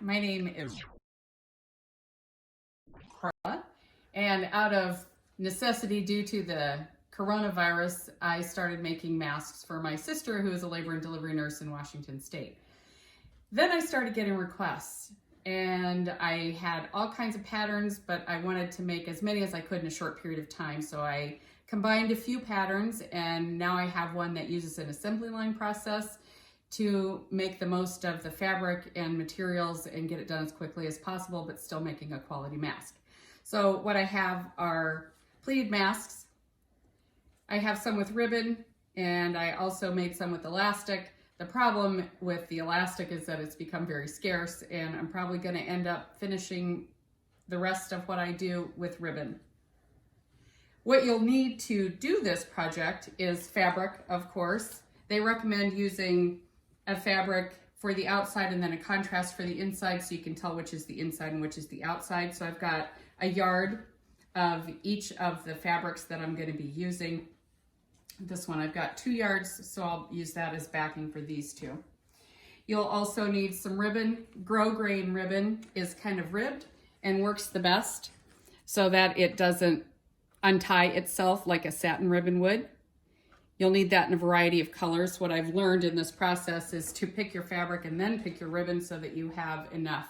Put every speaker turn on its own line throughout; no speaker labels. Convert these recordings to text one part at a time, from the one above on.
my name is Carla, and out of necessity due to the coronavirus, I started making masks for my sister, who is a labor and delivery nurse in Washington State. Then I started getting requests, and I had all kinds of patterns, but I wanted to make as many as I could in a short period of time, so I combined a few patterns, and now I have one that uses an assembly line process to make the most of the fabric and materials and get it done as quickly as possible, but still making a quality mask. So what I have are pleated masks. I have some with ribbon, and I also made some with elastic. The problem with the elastic is that it's become very scarce, and I'm probably going to end up finishing the rest of what I do with ribbon. What you'll need to do this project is fabric, of course. They recommend using a fabric for the outside and then a contrast for the inside, so you can tell which is the inside and which is the outside. So I've got a yard of each of the fabrics that I'm going to be using. This one I've got 2 yards, so I'll use that as backing for these two. You'll also need some ribbon. Grosgrain ribbon is kind of ribbed and works the best so that it doesn't untie itself like a satin ribbon would. You'll need that in a variety of colors. What I've learned in this process is to pick your fabric and then pick your ribbon so that you have enough.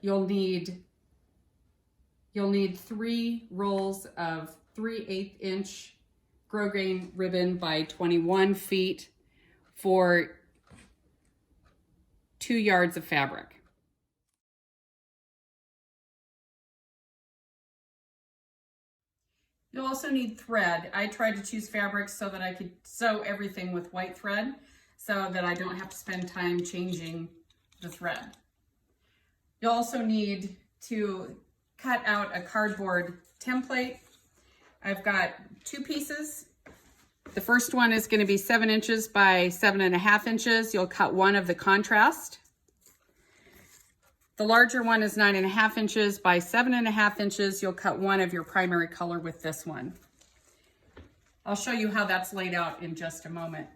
You'll need 3 rolls of 3/8 inch grosgrain ribbon by 21 feet for 2 yards of fabric. You'll also need thread. I tried to choose fabrics so that I could sew everything with white thread so that I don't have to spend time changing the thread. You'll also need to cut out a cardboard template. I've got 2 pieces. The first one is going to be 7 inches by 7.5 inches. You'll cut one of the contrast. The larger one is 9.5 inches by 7.5 inches. You'll cut one of your primary color with this one. I'll show you how that's laid out in just a moment.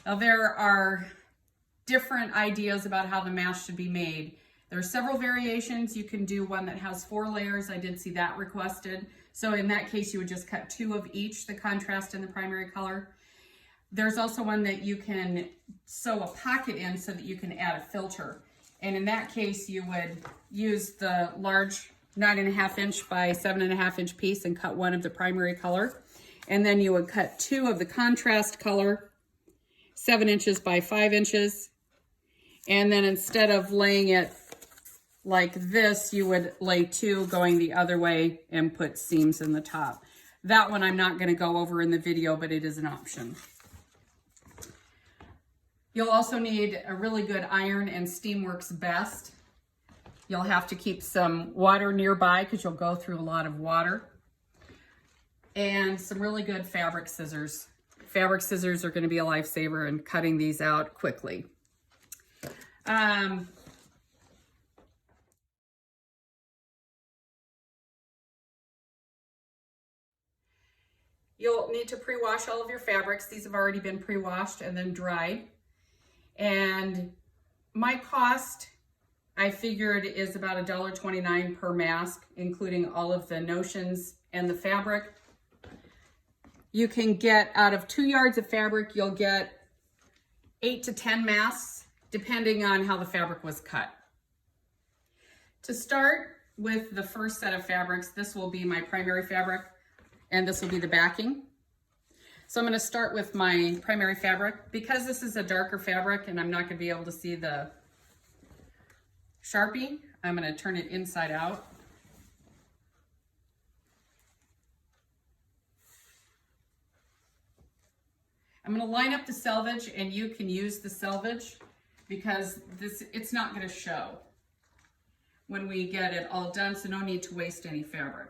Now, there are different ideas about how the mask should be made. There are several variations. You can do one that has 4 layers. I did see that requested. So in that case, you would just cut 2 of each, the contrast and the primary color. There's also one that you can sew a pocket in so that you can add a filter. And in that case, you would use the large 9.5 inch by 7.5 inch piece and cut one of the primary color. And then you would cut 2 of the contrast color, 7 inches by 5 inches. And then instead of laying it like this, you would lay 2 going the other way and put seams in the top. That one I'm not going to go over in the video, but it is an option. You'll also need a really good iron, and steam works best. You'll have to keep some water nearby because you'll go through a lot of water. And some really good fabric scissors. Fabric scissors are going to be a lifesaver in cutting these out quickly. You'll need to pre-wash all of your fabrics. These have already been pre-washed and then dried. And my cost, I figured, is about $1.29 per mask, including all of the notions and the fabric. You can get, out of 2 yards of fabric, you'll get 8 to 10 masks, depending on how the fabric was cut. To start with the first set of fabrics, this will be my primary fabric, and this will be the backing. So I'm going to start with my primary fabric. Because this is a darker fabric and I'm not going to be able to see the Sharpie, I'm going to turn it inside out. I'm going to line up the selvage, and you can use the selvage because it's not going to show when we get it all done, so no need to waste any fabric.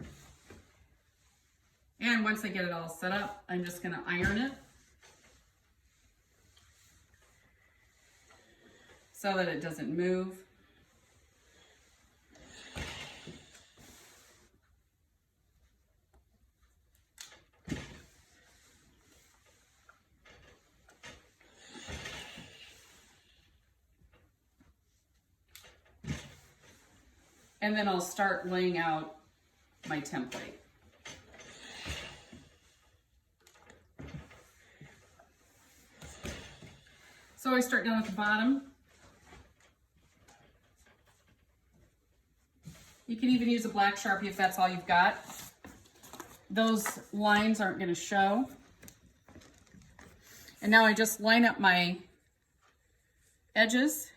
And once I get it all set up, I'm just going to iron it so that it doesn't move. and then I'll start laying out my template. So I start down at the bottom. You can even use a black Sharpie if that's all you've got. Those lines aren't going to show. And now I just line up my edges.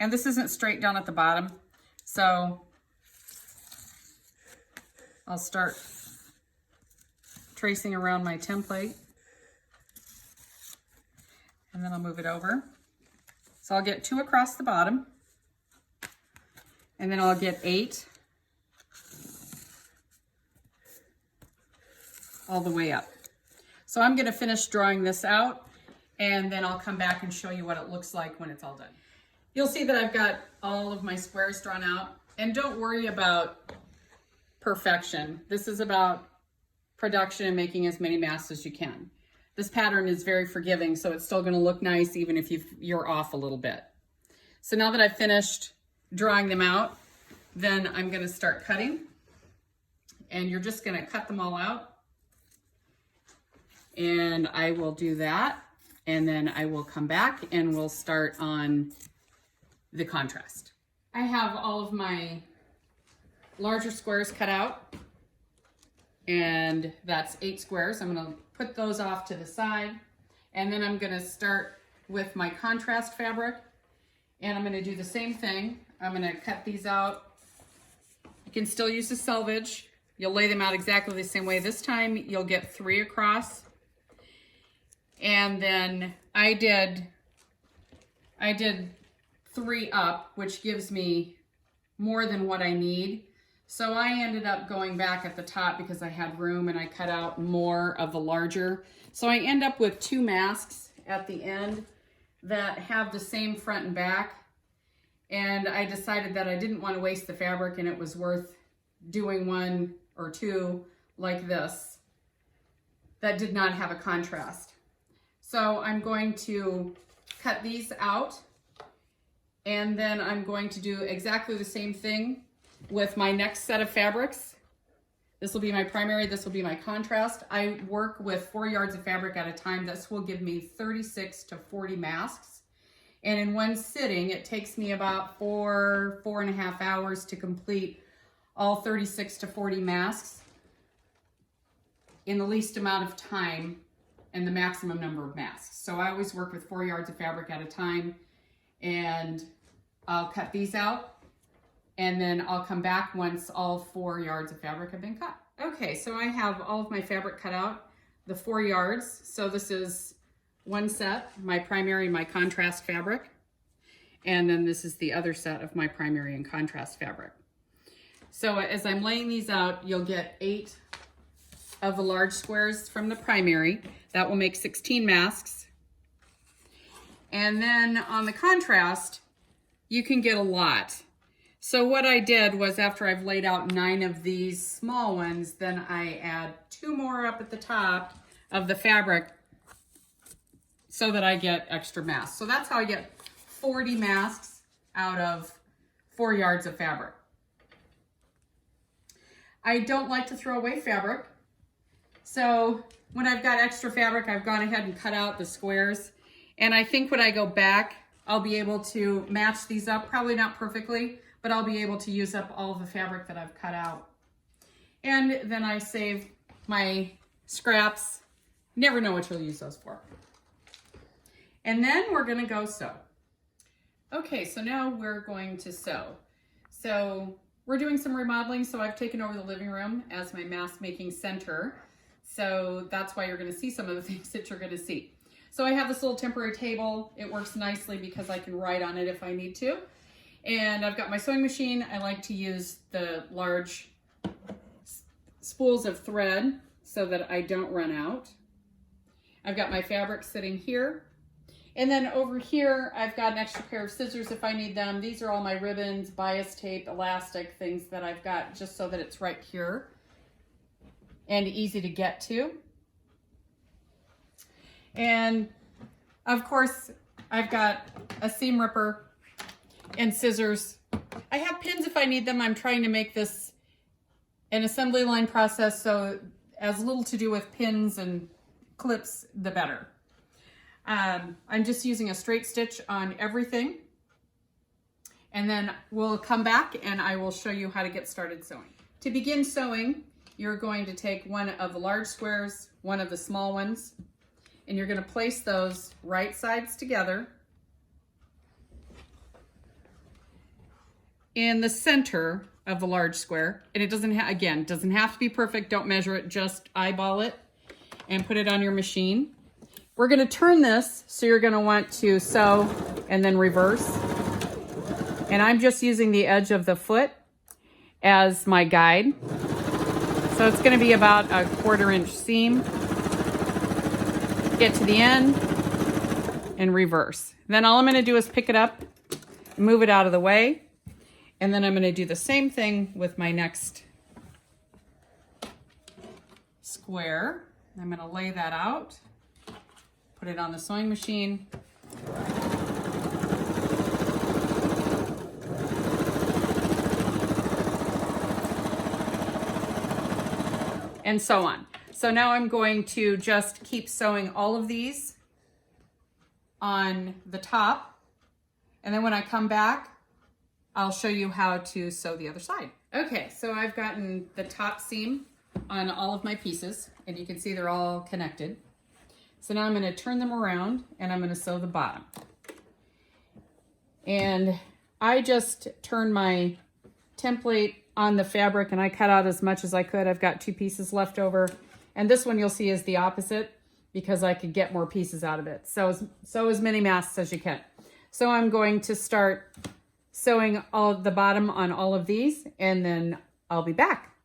And this isn't straight down at the bottom, so I'll start tracing around my template. And then I'll move it over. So I'll get 2 across the bottom. And then I'll get 8 all the way up. So I'm gonna finish drawing this out, and then I'll come back and show you what it looks like when it's all done. You'll see that I've got all of my squares drawn out, and don't worry about perfection. This is about production and making as many masks as you can. This pattern is very forgiving, so it's still going to look nice even if you're off a little bit. So now that I've finished drawing them out, then I'm going to start cutting. And you're just going to cut them all out. And I will do that. And then I will come back and we'll start on the contrast. I have all of my larger squares cut out. And that's 8 squares. I'm going to put those off to the side, and then I'm going to start with my contrast fabric, and I'm going to do the same thing. I'm going to cut these out. You can still use the selvage. You'll lay them out exactly the same way. This time you'll get 3 across, and then I did 3 up, which gives me more than what I need. So I ended up going back at the top because I had room, and I cut out more of the larger. So I end up with 2 masks at the end that have the same front and back. And I decided that I didn't want to waste the fabric, and it was worth doing 1 or 2 like this that did not have a contrast. So I'm going to cut these out, and then I'm going to do exactly the same thing with my next set of fabrics. This will be my primary, this will be my contrast. I work with 4 yards of fabric at a time. This will give me 36 to 40 masks. And in one sitting, it takes me about 4.5 hours to complete all 36 to 40 masks in the least amount of time and the maximum number of masks. So I always work with 4 yards of fabric at a time, and I'll cut these out. And then I'll come back once all 4 yards of fabric have been cut. Okay, so I have all of my fabric cut out, the 4 yards. So this is one set, my primary, my contrast fabric. And then this is the other set of my primary and contrast fabric. So as I'm laying these out, you'll get 8 of the large squares from the primary. That will make 16 masks. And then on the contrast, you can get a lot. So what I did was, after I've laid out 9 of these small ones, then I add 2 more up at the top of the fabric so that I get extra masks. So that's how I get 40 masks out of 4 yards of fabric. I don't like to throw away fabric. So when I've got extra fabric, I've gone ahead and cut out the squares. And I think when I go back, I'll be able to match these up, probably not perfectly, but I'll be able to use up all of the fabric that I've cut out. And then I save my scraps. Never know what you'll use those for. And then we're gonna go sew. Okay, so now we're going to sew. So we're doing some remodeling, so I've taken over the living room as my mask making center. So that's why you're gonna see some of the things that you're gonna see. So I have this little temporary table. It works nicely because I can write on it if I need to. And I've got my sewing machine. I like to use the large spools of thread so that I don't run out. I've got my fabric sitting here. And then over here, I've got an extra pair of scissors if I need them. These are all my ribbons, bias tape, elastic, things that I've got just so that it's right here and easy to get to. And of course, I've got a seam ripper. and scissors. I have pins if I need them. I'm trying to make this an assembly line process, so as little to do with pins and clips, the better. I'm just using a straight stitch on everything. And then we'll come back and I will show you how to get started sewing. To begin sewing, you're going to take one of the large squares, one of the small ones, and you're going to place those right sides together in the center of the large square. And it doesn't again, doesn't have to be perfect. Don't measure it, just eyeball it and put it on your machine. We're going to turn this, so you're going to want to sew and then reverse. And I'm just using the edge of the foot as my guide. So it's going to be about a 1/4 inch seam. Get to the end and reverse. Then all I'm going to do is pick it up, move it out of the way, and then I'm going to do the same thing with my next square. I'm going to lay that out, put it on the sewing machine. And so on. So now I'm going to just keep sewing all of these on the top. And then when I come back, I'll show you how to sew the other side. Okay, so I've gotten the top seam on all of my pieces, and you can see they're all connected. So now I'm going to turn them around and I'm going to sew the bottom. And I just turned my template on the fabric and I cut out as much as I could. I've got 2 pieces left over. And this one you'll see is the opposite because I could get more pieces out of it. So sew as many masks as you can. So I'm going to start sewing all the bottom on all of these and then I'll be back.